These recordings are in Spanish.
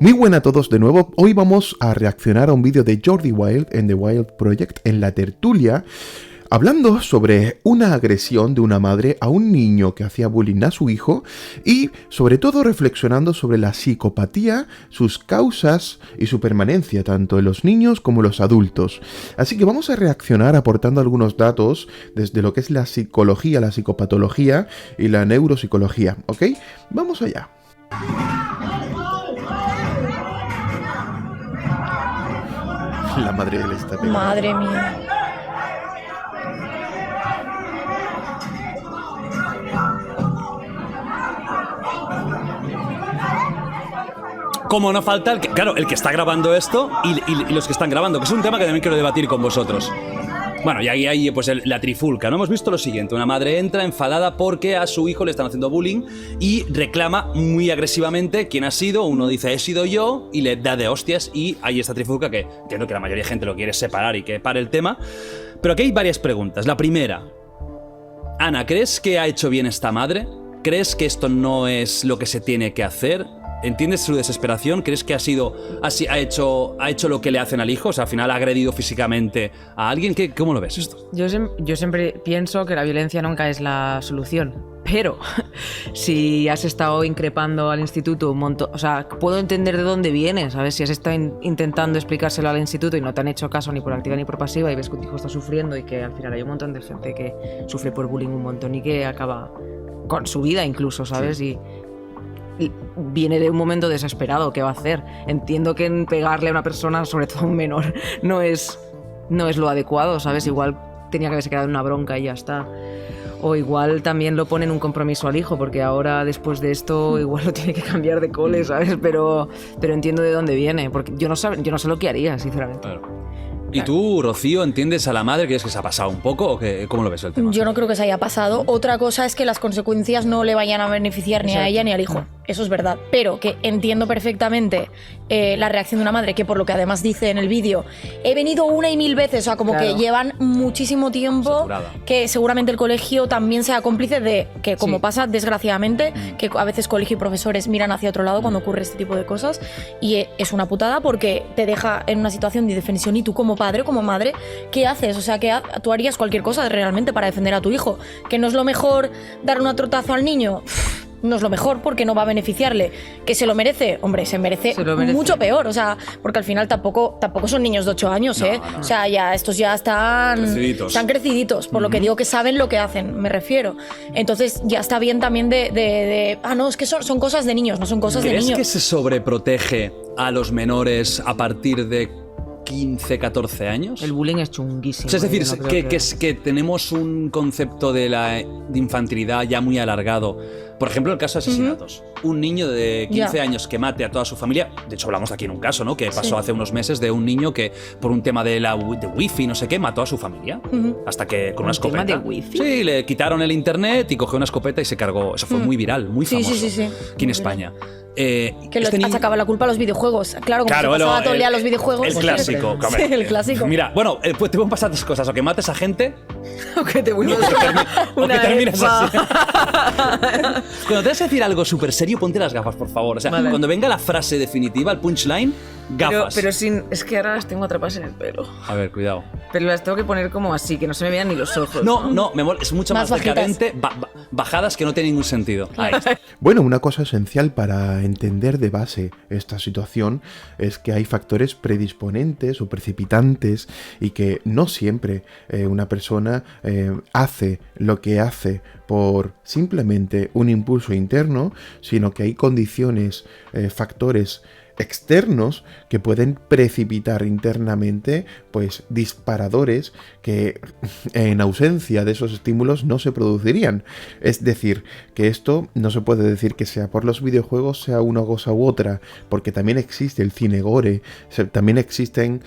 Muy buenas a todos de nuevo. Hoy vamos a reaccionar a un vídeo de Jordi Wild en The Wild Project en la tertulia, hablando sobre una agresión de una madre a un niño que hacía bullying a su hijo y sobre todo reflexionando sobre la psicopatía, sus causas y su permanencia tanto en los niños como en los adultos. Así que vamos a reaccionar aportando algunos datos desde lo que es la psicología, la psicopatología y la neuropsicología, ¿ok? Vamos allá. La madre le está pegando. Madre mía. Como no falta el que está grabando esto y los que están grabando, que es un tema que también quiero debatir con vosotros. Bueno, y ahí hay pues la trifulca, ¿no? Hemos visto lo siguiente: una madre entra enfadada porque a su hijo le están haciendo bullying y reclama muy agresivamente quién ha sido. Uno dice, he sido yo, y le da de hostias, y hay esta trifulca que entiendo que la mayoría de gente lo quiere separar y que pare el tema. Pero aquí hay varias preguntas. La primera: Ana, ¿crees que ha hecho bien esta madre? ¿Crees que esto no es lo que se tiene que hacer? ¿Entiendes su desesperación? ¿Crees que ha hecho lo que le hacen al hijo? O sea, al final ha agredido físicamente a alguien. ¿Cómo lo ves esto? Yo siempre pienso que la violencia nunca es la solución. Pero si has estado increpando al instituto un montón, o sea, puedo entender de dónde viene, ¿sabes? Si has estado intentando explicárselo al instituto y no te han hecho caso ni por activa ni por pasiva y ves que tu hijo está sufriendo y que al final hay un montón de gente que sufre por bullying un montón y que acaba con su vida incluso, ¿sabes? Sí. Y viene de un momento desesperado. ¿Qué va a hacer? Entiendo que pegarle a una persona, sobre todo a un menor, no es lo adecuado, ¿sabes? Igual tenía que haberse quedado en una bronca y ya está. O igual también lo pone en un compromiso al hijo, porque ahora, después de esto, igual lo tiene que cambiar de cole, ¿sabes? Pero entiendo de dónde viene, porque yo no sé lo que haría, sinceramente. Claro. ¿Y tú, Rocío, entiendes a la madre? ¿Crees que se ha pasado un poco o cómo lo ves el tema? Yo no creo que se haya pasado. Otra cosa es que las consecuencias no le vayan a beneficiar ni a ella ni al hijo. Eso es verdad. Pero que entiendo perfectamente la reacción de una madre, que por lo que además dice en el vídeo, he venido una y mil veces, o sea, como que llevan muchísimo tiempo, saturada. Que seguramente el colegio también sea cómplice de que, como pasa desgraciadamente, que a veces colegio y profesores miran hacia otro lado cuando ocurre este tipo de cosas, y es una putada porque te deja en una situación de indefensión, y tú como padre, como madre, ¿qué haces? O sea, que tú harías cualquier cosa realmente para defender a tu hijo. ¿Que no es lo mejor dar un trotazo al niño? No es lo mejor porque no va a beneficiarle. ¿Que se lo merece? Hombre, se merece mucho peor. O sea, porque al final tampoco son niños de 8 años, ¿eh? No. O sea, ya estos ya están creciditos, por lo que digo que saben lo que hacen, me refiero. Entonces ya está bien también no, es que son cosas de niños, no son cosas de niños. ¿Crees que se sobreprotege a los menores a partir de 15, 14 años? El bullying es chunguísimo. O sea, es decir, que tenemos un concepto de infantilidad ya muy alargado. Por ejemplo, el caso de asesinatos. Un niño de 15 años que mate a toda su familia. De hecho, hablamos aquí en un caso, ¿no? Que pasó hace unos meses, de un niño que por un tema de wifi, no sé qué, mató a su familia. Hasta que con una escopeta. ¿Tema de wifi? Sí, le quitaron el internet y cogió una escopeta y se cargó. Eso fue muy viral, muy famoso. Sí. Aquí en España. Que achacaba la culpa a los videojuegos. Claro, como se pasaba todo el día a los videojuegos. El clásico. Sí, el clásico. Mira, bueno, pues te pueden pasar dos cosas. O que mates a gente, o que te vuelvas o que termines así. Cuando te vas a decir algo súper serio, ponte las gafas, por favor. O sea, cuando venga la frase definitiva, el punchline, gafas. Pero es que ahora las tengo atrapadas en el pelo. A ver, cuidado. Pero las tengo que poner como así, que no se me vean ni los ojos. No, me mola. Es mucho más decadente. Bajadas que no tienen ningún sentido. Ahí está. Bueno, una cosa esencial para entender de base esta situación es que hay factores predisponentes o precipitantes y que no siempre una persona hace lo que hace por simplemente un impulso interno, sino que hay condiciones, factores externos que pueden precipitar internamente pues disparadores que en ausencia de esos estímulos no se producirían. Es decir, que esto no se puede decir que sea por los videojuegos, sea una cosa u otra, porque también existe el cine gore, también existe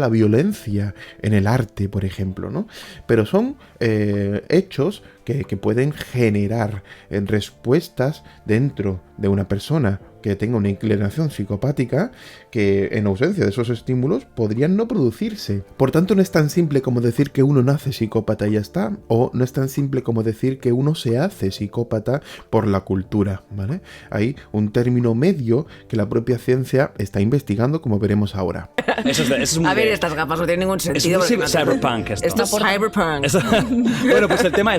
la violencia en el arte, por ejemplo, ¿no? Pero son hechos que pueden generar respuestas dentro de una persona que tenga una inclinación psicopática que en ausencia de esos estímulos podrían no producirse. Por tanto, no es tan simple como decir que uno nace psicópata y ya está, o no es tan simple como decir que uno se hace psicópata por la cultura, ¿vale? Hay un término medio que la propia ciencia está investigando, como veremos ahora. Eso es muy A ver, estas gafas no tienen ningún sentido. Es muy cyberpunk esto. Esto es cyberpunk. Bueno, pues el tema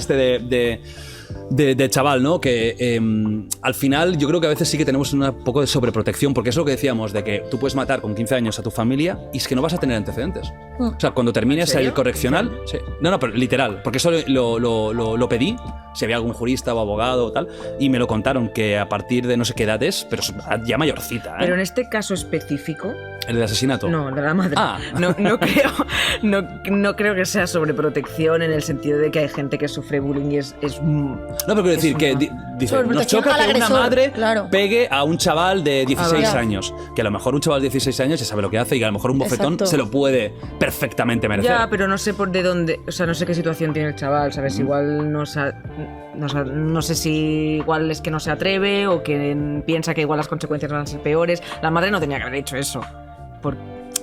de chaval, ¿no? Que al final yo creo que a veces sí que tenemos un poco de sobreprotección, porque es lo que decíamos, de que tú puedes matar con 15 años a tu familia y es que no vas a tener antecedentes. O sea, cuando termines el correccional... Sí. No, pero literal, porque eso lo pedí, si había algún jurista o abogado o tal, y me lo contaron, que a partir de no sé qué edad es, pero ya mayorcita, ¿eh? Pero en este caso específico... ¿El del asesinato? No, de la madre. Ah. No creo que sea sobreprotección en el sentido de que hay gente que sufre bullying y es no, pero quiero decir que dice, nos choca que una madre pegue a un chaval de 16 años. Que a lo mejor un chaval de 16 años ya sabe lo que hace y a lo mejor un bofetón se lo puede perfectamente merecer. Ya, pero no sé por de dónde, o sea, no sé qué situación tiene el chaval, ¿sabes? Igual no sé si igual es que no se atreve o que piensa que igual las consecuencias van a ser peores. La madre no tenía que haber hecho eso.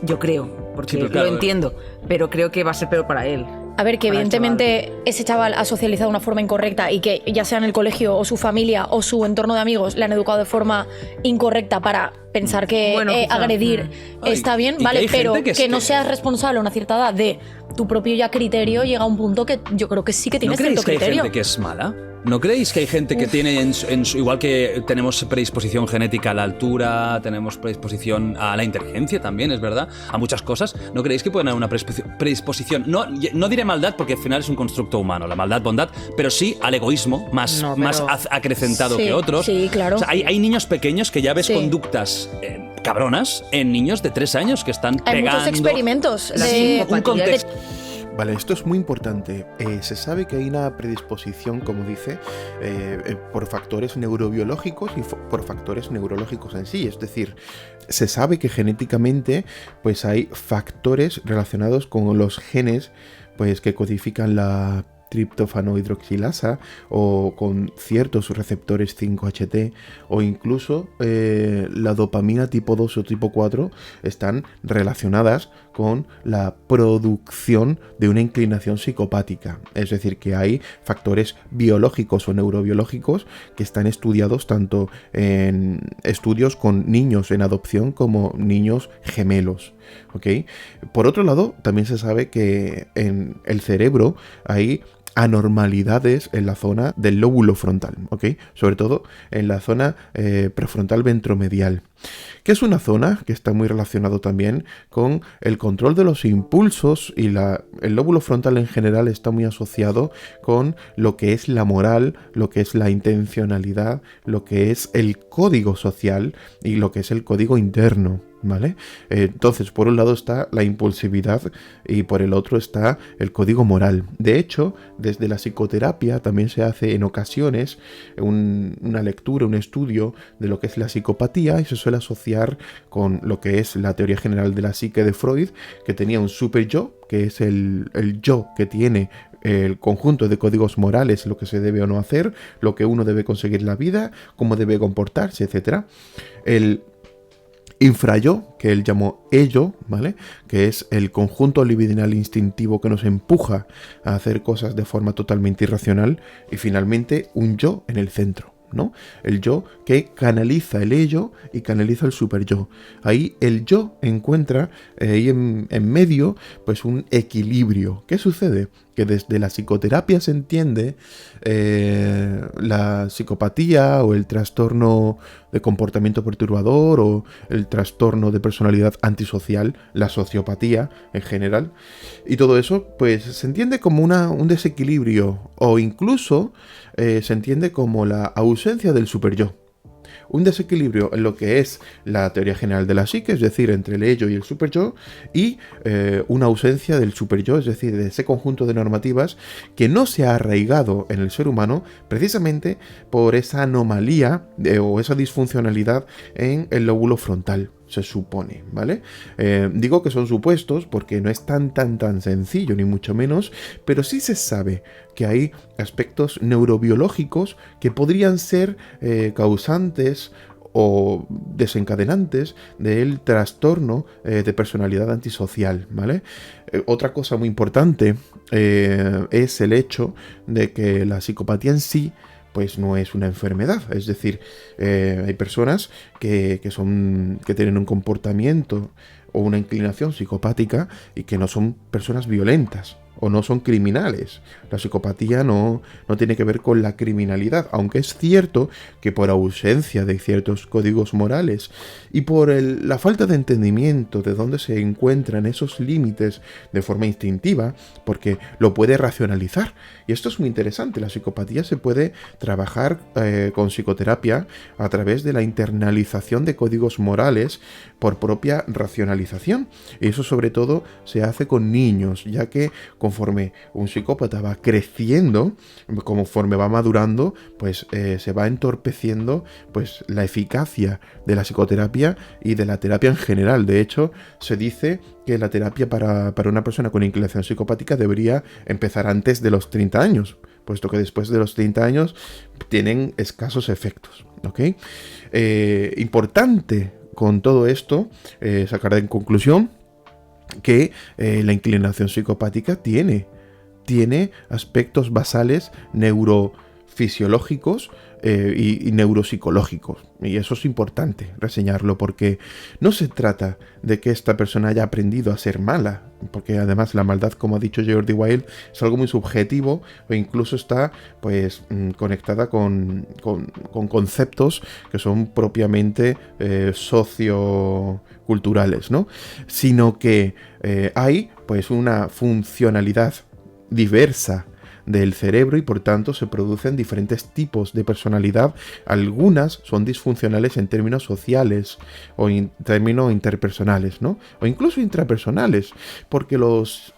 Yo creo, porque sí, claro, lo entiendo, pero creo que va a ser peor para él. A ver, que evidentemente ese chaval ha socializado de una forma incorrecta y que ya sea en el colegio o su familia o su entorno de amigos le han educado de forma incorrecta para pensar que agredir está bien, vale, pero que no seas responsable a una cierta edad de tu propio ya criterio, llega a un punto que yo creo que sí que tienes cierto criterio. ¿No creéis que hay gente que es mala? ¿No creéis que hay gente que tiene, igual que tenemos predisposición genética a la altura, tenemos predisposición a la inteligencia también, es verdad, a muchas cosas? ¿No creéis que pueden haber una predisposición? No diré maldad porque al final es un constructo humano, la maldad, bondad, pero sí al egoísmo más acrecentado que otros. Sí, claro. O sea, hay niños pequeños que ya ves conductas cabronas en niños de 3 años que están pegando. Hay muchos experimentos un contexto. Vale, esto es muy importante. Se sabe que hay una predisposición, como dice, por factores neurobiológicos y por factores neurológicos en sí. Es decir, se sabe que genéticamente pues hay factores relacionados con los genes pues, que codifican la triptófano hidroxilasa o con ciertos receptores 5-HT o incluso la dopamina tipo 2 o tipo 4 están relacionadas con la producción de una inclinación psicopática. Es decir, que hay factores biológicos o neurobiológicos que están estudiados tanto en estudios con niños en adopción como niños gemelos. ¿Okay? Por otro lado, también se sabe que en el cerebro hay anormalidades en la zona del lóbulo frontal, ¿ok? Sobre todo en la zona prefrontal ventromedial, que es una zona que está muy relacionado también con el control de los impulsos y el lóbulo frontal en general está muy asociado con lo que es la moral, lo que es la intencionalidad, lo que es el código social y lo que es el código interno. ¿Vale? Entonces, por un lado está la impulsividad y por el otro está el código moral. De hecho, desde la psicoterapia también se hace en ocasiones una lectura, un estudio de lo que es la psicopatía y se suele asociar con lo que es la teoría general de la psique de Freud, que tenía un super yo, que es el yo que tiene el conjunto de códigos morales, lo que se debe o no hacer, lo que uno debe conseguir en la vida, cómo debe comportarse, etc. El infrayo, que él llamó ello, ¿vale? Que es el conjunto libidinal instintivo que nos empuja a hacer cosas de forma totalmente irracional, y finalmente un yo en el centro, ¿no? El yo que canaliza el ello y canaliza el super yo. Ahí el yo encuentra ahí en medio pues un equilibrio. ¿Qué sucede? Que desde la psicoterapia se entiende la psicopatía o el trastorno de comportamiento perturbador o el trastorno de personalidad antisocial, la sociopatía en general, y todo eso pues se entiende como un desequilibrio o incluso se entiende como la ausencia del superyo. Un desequilibrio en lo que es la teoría general de la psique, es decir, entre el ello y el superyo, y una ausencia del superyo, es decir, de ese conjunto de normativas que no se ha arraigado en el ser humano precisamente por esa anomalía o esa disfuncionalidad en el lóbulo frontal. se supone, ¿vale? Digo que son supuestos porque no es tan sencillo, ni mucho menos, pero sí se sabe que hay aspectos neurobiológicos que podrían ser causantes o desencadenantes del trastorno de personalidad antisocial, ¿vale? Otra cosa muy importante es el hecho de que la psicopatía en sí pues no es una enfermedad, es decir, hay personas que tienen un comportamiento o una inclinación psicopática y que no son personas violentas o no son criminales. La psicopatía no tiene que ver con la criminalidad, aunque es cierto que por ausencia de ciertos códigos morales y por la falta de entendimiento de dónde se encuentran esos límites de forma instintiva, porque lo puede racionalizar. Y esto es muy interesante, la psicopatía se puede trabajar con psicoterapia a través de la internalización de códigos morales por propia racionalización. Y eso sobre todo se hace con niños, ya que conforme un psicópata va creciendo, conforme va madurando, pues se va entorpeciendo pues la eficacia de la psicoterapia y de la terapia en general. De hecho, se dice que la terapia para una persona con inclinación psicopática debería empezar antes de los 30 años, puesto que después de los 30 años tienen escasos efectos, ¿ok? Importante con todo esto sacar en conclusión que la inclinación psicopática tiene aspectos basales neurofisiológicos y neuropsicológicos. Y eso es importante reseñarlo, porque no se trata de que esta persona haya aprendido a ser mala, porque además la maldad, como ha dicho Jordi Wild, es algo muy subjetivo o incluso está pues conectada con conceptos que son propiamente socioculturales, ¿no? Sino que hay pues una funcionalidad diversa del cerebro y por tanto se producen diferentes tipos de personalidad. Algunas son disfuncionales en términos sociales o en términos interpersonales, ¿no? O incluso intrapersonales, porque las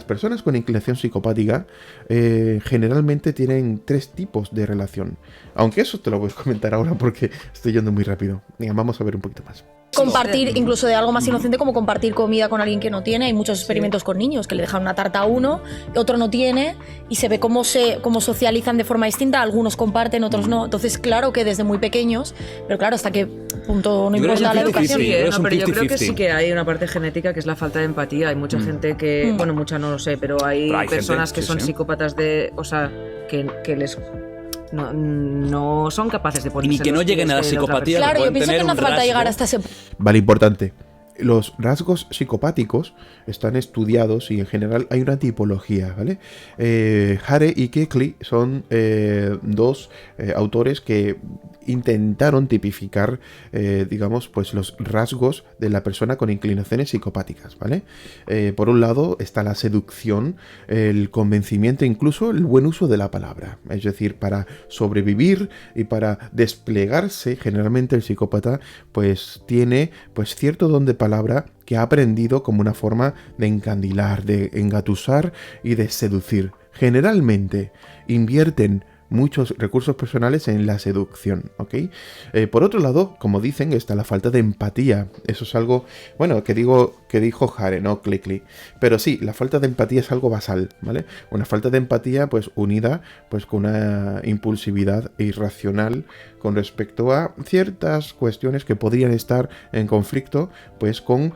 personas con inclinación psicopática generalmente tienen 3 tipos de relación. Aunque eso te lo voy a comentar ahora porque estoy yendo muy rápido. Venga, vamos a ver un poquito más. Compartir, incluso de algo más inocente como compartir comida con alguien que no tiene. Hay muchos experimentos con niños que le dejan una tarta a uno, otro no tiene, y se ve cómo socializan de forma distinta. Algunos comparten, otros no. Entonces, claro que desde muy pequeños, pero claro, hasta qué punto no importa la educación. Pero yo creo que sí que hay una parte genética que es la falta de empatía. Hay mucha gente que, bueno, mucha no lo sé, pero hay personas que son psicópatas o sea, que les... No son capaces de ponerse. Y que no lleguen a la psicopatía. Claro, yo pienso que no hace falta llegar hasta ese punto. Vale, importante. Los rasgos psicopáticos están estudiados y en general hay una tipología, ¿vale? Hare y Keckley son 2 autores que intentaron tipificar, digamos, pues los rasgos de la persona con inclinaciones psicopáticas, ¿vale? Por un lado está la seducción, el convencimiento, incluso el buen uso de la palabra. Es decir, para sobrevivir y para desplegarse, generalmente el psicópata pues tiene pues cierto don de palabra que ha aprendido como una forma de encandilar, de engatusar y de seducir. Generalmente invierten muchos recursos personales en la seducción, ¿ok? Por otro lado, como dicen, está la falta de empatía. Eso es algo, bueno, que dijo Hare, no Keckley. Pero sí, la falta de empatía es algo basal, ¿vale? Una falta de empatía, pues unida, pues con una impulsividad irracional con respecto a ciertas cuestiones que podrían estar en conflicto, pues con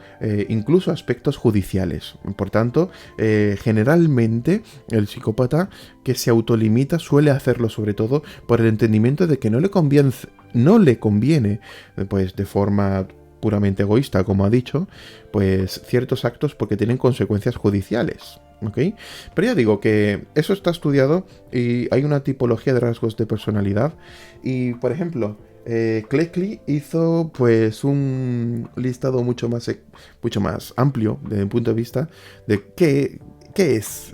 incluso aspectos judiciales. Por tanto, generalmente el psicópata que se autolimita suele hacerlo sobre todo por el entendimiento de que no le conviene pues de forma puramente egoísta, como ha dicho, pues ciertos actos porque tienen consecuencias judiciales, ¿ok? Pero ya digo que eso está estudiado y hay una tipología de rasgos de personalidad y, por ejemplo, Keckley hizo pues un listado mucho más amplio desde mi punto de vista de qué es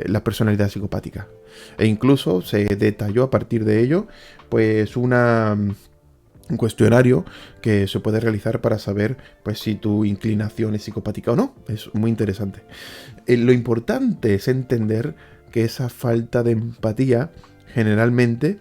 la personalidad psicopática. E incluso se detalló a partir de ello pues un cuestionario que se puede realizar para saber pues si tu inclinación es psicopática o no. Es muy interesante. Lo importante es entender que esa falta de empatía generalmente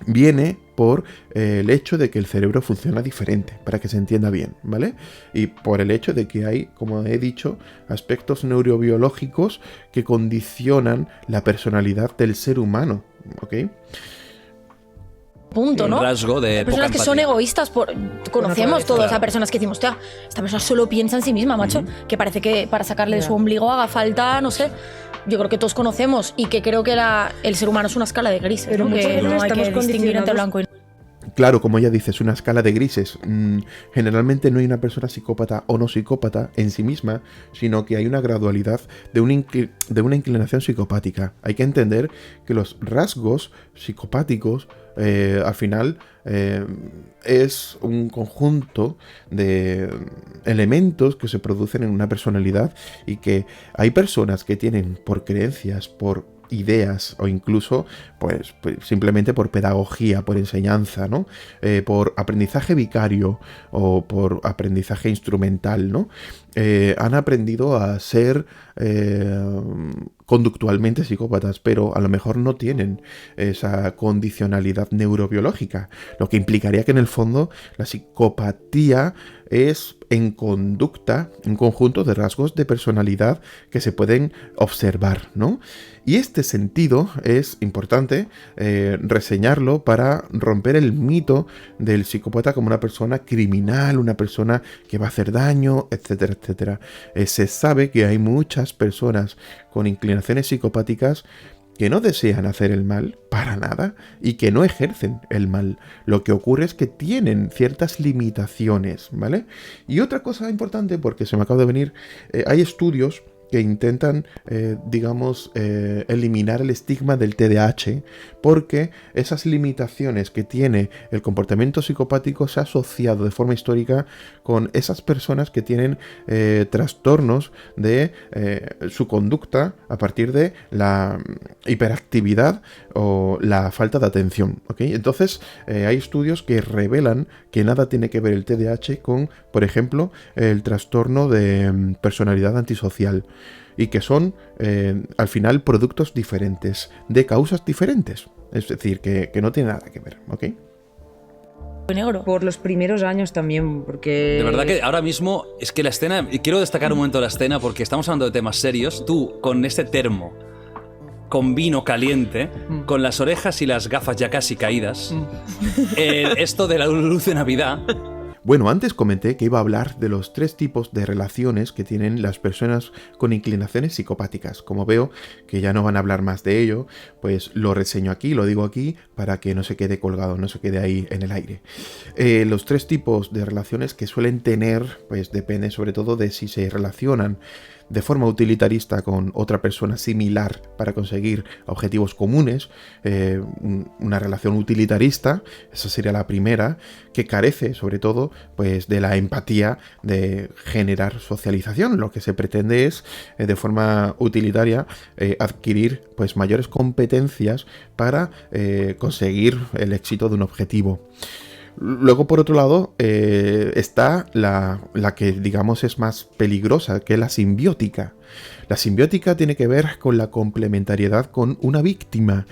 viene por el hecho de que el cerebro funciona diferente, para que se entienda bien, ¿vale? Y por el hecho de que hay, como he dicho, aspectos neurobiológicos que condicionan la personalidad del ser humano, ¿ok? Punto, ¿no? Un rasgo de Hay personas poca que son empatía. egoístas, conocemos todos claro. a personas que decimos, hostia, esta persona solo piensa en sí misma, macho, que parece que para sacarle de su ombligo haga falta, no sé. Yo creo que todos conocemos y que creo que el ser humano es una escala de grises, Pero ¿no? muchas Que veces no hay que estamos distinguir entre condicionados. blanco y Claro, como ella dice, es una escala de grises. Generalmente no hay una persona psicópata o no psicópata en sí misma, sino que hay una gradualidad de una inclinación psicopática. Hay que entender que los rasgos psicopáticos, al final, es un conjunto de elementos que se producen en una personalidad y que hay personas que tienen por creencias, por ideas o incluso pues simplemente por pedagogía, por enseñanza, ¿no? Por aprendizaje vicario o por aprendizaje instrumental, ¿no? Han aprendido a ser conductualmente psicópatas, pero a lo mejor no tienen esa condicionalidad neurobiológica, lo que implicaría que en el fondo la psicopatía es en conducta un conjunto de rasgos de personalidad que se pueden observar, ¿no? Y este sentido es importante reseñarlo para romper el mito del psicópata como una persona criminal, una persona que va a hacer daño, etcétera, etcétera. Se sabe que hay muchas personas con inclinaciones psicopáticas que no desean hacer el mal para nada y que no ejercen el mal. Lo que ocurre es que tienen ciertas limitaciones, ¿vale? Y otra cosa importante, porque se me acaba de venir, hay estudios que intentan, eliminar el estigma del TDAH, porque esas limitaciones que tiene el comportamiento psicopático se ha asociado de forma histórica con esas personas que tienen trastornos de su conducta a partir de la hiperactividad o la falta de atención, ¿ok? Entonces, hay estudios que revelan que nada tiene que ver el TDAH con, por ejemplo, el trastorno de personalidad antisocial, y que son, al final, productos diferentes, de causas diferentes. Es decir, que no tiene nada que ver, ¿ok? negro. Por los primeros años también, porque... De verdad que ahora mismo es que la escena... Y quiero destacar un momento la escena porque estamos hablando de temas serios. Tú, con ese termo, con vino caliente, con las orejas y las gafas ya casi caídas, esto de la luz de Navidad... Bueno, antes comenté que iba a hablar de los 3 tipos de relaciones que tienen las personas con inclinaciones psicopáticas. Como veo que ya no van a hablar más de ello, pues lo reseño aquí, lo digo aquí, para que no se quede colgado, no se quede ahí en el aire. Los 3 tipos de relaciones que suelen tener, pues depende sobre todo de si se relacionan de forma utilitarista con otra persona similar para conseguir objetivos comunes, una relación utilitarista, esa sería la primera, que carece sobre todo pues de la empatía de generar socialización. Lo que se pretende es de forma utilitaria adquirir pues mayores competencias para conseguir el éxito de un objetivo. Luego, por otro lado, está la que, digamos, es más peligrosa, que es la simbiótica. La simbiótica tiene que ver con la complementariedad con una víctima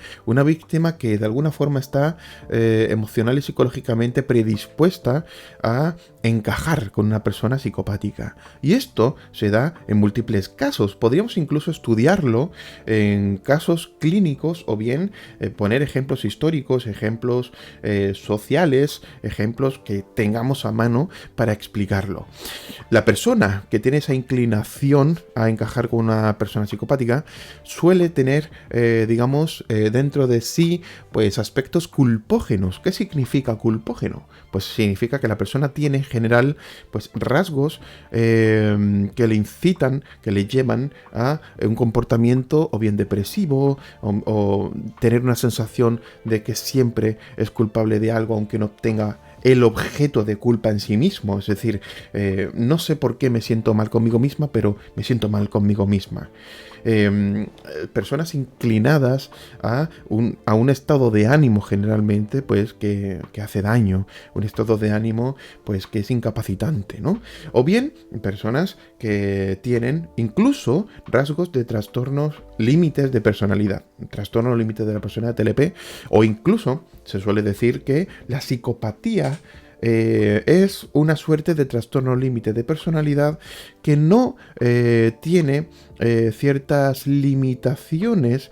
que de alguna forma está emocional y psicológicamente predispuesta a encajar con una persona psicopática. Y esto se da en múltiples casos. Podríamos incluso estudiarlo en casos clínicos o bien poner ejemplos históricos, ejemplos sociales, ejemplos que tengamos a mano para explicarlo. La persona que tiene esa inclinación a encajar con una persona psicopática suele tener, dentro de sí, pues aspectos culpógenos. ¿Qué significa culpógeno? Pues significa que la persona tiene en general pues rasgos que le incitan, que le llevan a un comportamiento o bien depresivo o tener una sensación de que siempre es culpable de algo aunque no tenga el objeto de culpa en sí mismo. Es decir, no sé por qué me siento mal conmigo misma, pero me siento mal conmigo misma. Personas inclinadas a un estado de ánimo generalmente, pues que hace daño, un estado de ánimo pues que es incapacitante, ¿no? O bien personas que tienen incluso rasgos de trastornos límites de personalidad, trastorno límite de la personalidad TLP, o incluso se suele decir que la psicopatía es una suerte de trastorno límite de personalidad que no tiene ciertas limitaciones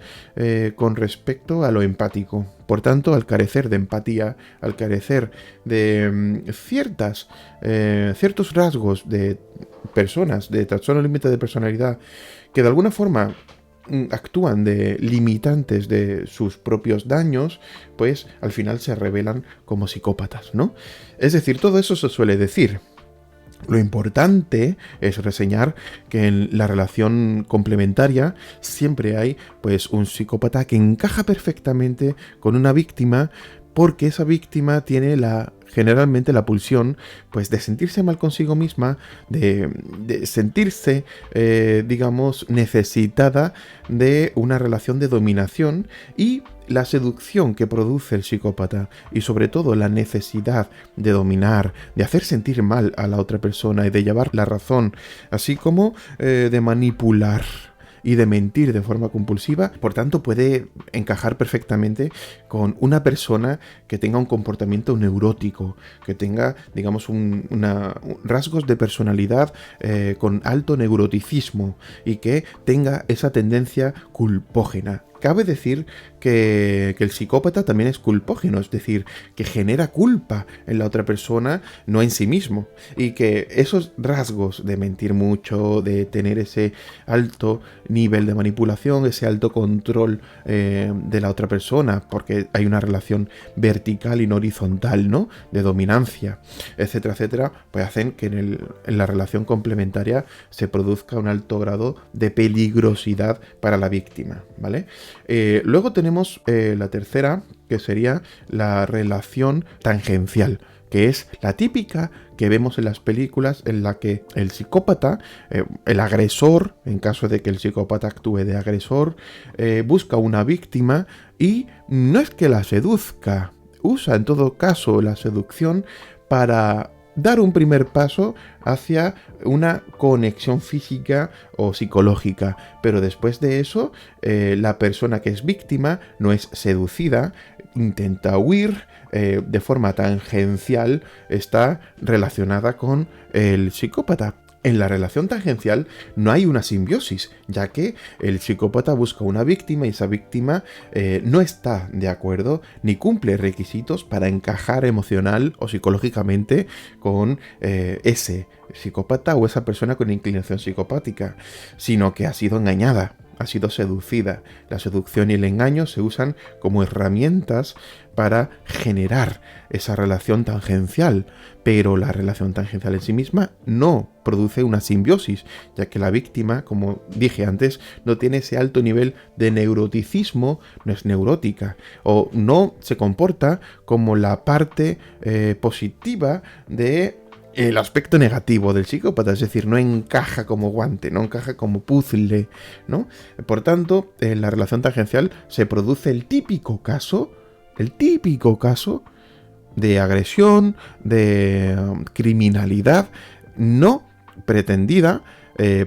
con respecto a lo empático. Por tanto, al carecer de empatía, al carecer de ciertos rasgos de personas de trastorno límite de personalidad que de alguna forma actúan de limitantes de sus propios daños, pues al final se revelan como psicópatas, ¿no? Es decir, todo eso se suele decir. Lo importante es reseñar que en la relación complementaria siempre hay pues un psicópata que encaja perfectamente con una víctima, porque esa víctima tiene generalmente la pulsión pues de sentirse mal consigo misma, de sentirse digamos necesitada de una relación de dominación, y la seducción que produce el psicópata y sobre todo la necesidad de dominar, de hacer sentir mal a la otra persona y de llevar la razón, así como de manipular y de mentir de forma compulsiva, por tanto puede encajar perfectamente con una persona que tenga un comportamiento neurótico, que tenga, digamos, rasgos de personalidad con alto neuroticismo y que tenga esa tendencia culpógena. Cabe decir que el psicópata también es culpógeno, es decir, que genera culpa en la otra persona, no en sí mismo. Y que esos rasgos de mentir mucho, de tener ese alto nivel de manipulación, ese alto control de la otra persona, porque hay una relación vertical y no horizontal, ¿no? De dominancia, etcétera, etcétera, pues hacen que en la relación complementaria se produzca un alto grado de peligrosidad para la víctima, ¿vale? Luego tenemos la tercera, que sería la relación tangencial, que es la típica que vemos en las películas en la que el psicópata, el agresor, en caso de que el psicópata actúe de agresor, busca una víctima y no es que la seduzca, usa en todo caso la seducción para dar un primer paso hacia una conexión física o psicológica, pero después de eso la persona que es víctima no es seducida, intenta huir, de forma tangencial está relacionada con el psicópata. En la relación tangencial no hay una simbiosis, ya que el psicópata busca una víctima y esa víctima no está de acuerdo ni cumple requisitos para encajar emocional o psicológicamente con ese psicópata o esa persona con inclinación psicopática, sino que ha sido engañada, ha sido seducida. La seducción y el engaño se usan como herramientas para generar esa relación tangencial, pero la relación tangencial en sí misma no produce una simbiosis, ya que la víctima, como dije antes, no tiene ese alto nivel de neuroticismo, no es neurótica, o no se comporta como la parte positiva de el aspecto negativo del psicópata, es decir, no encaja como guante, no encaja como puzzle, ¿no? Por tanto, en la relación tangencial se produce el típico caso de agresión, de criminalidad no pretendida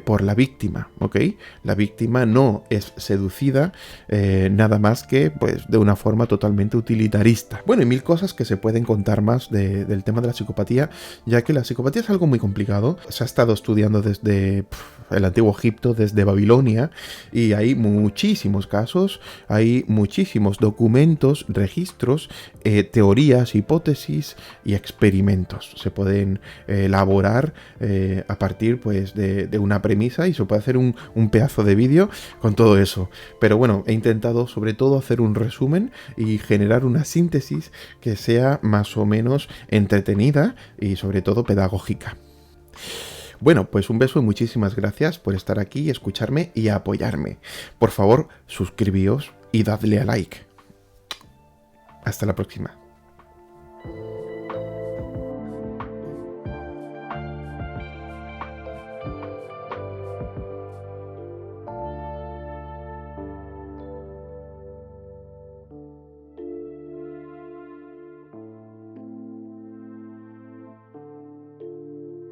por la víctima, ¿ok? La víctima no es seducida nada más que pues de una forma totalmente utilitarista. Bueno, y mil cosas que se pueden contar más del tema de la psicopatía, ya que la psicopatía es algo muy complicado. Se ha estado estudiando desde el antiguo Egipto, desde Babilonia, y hay muchísimos casos, hay muchísimos documentos, registros, teorías, hipótesis y experimentos. Se pueden elaborar a partir pues de una premisa y se puede hacer un pedazo de vídeo con todo eso. Pero bueno, he intentado sobre todo hacer un resumen y generar una síntesis que sea más o menos entretenida y sobre todo pedagógica. Bueno, pues un beso y muchísimas gracias por estar aquí, escucharme y apoyarme. Por favor, suscribíos y dadle a like. Hasta la próxima.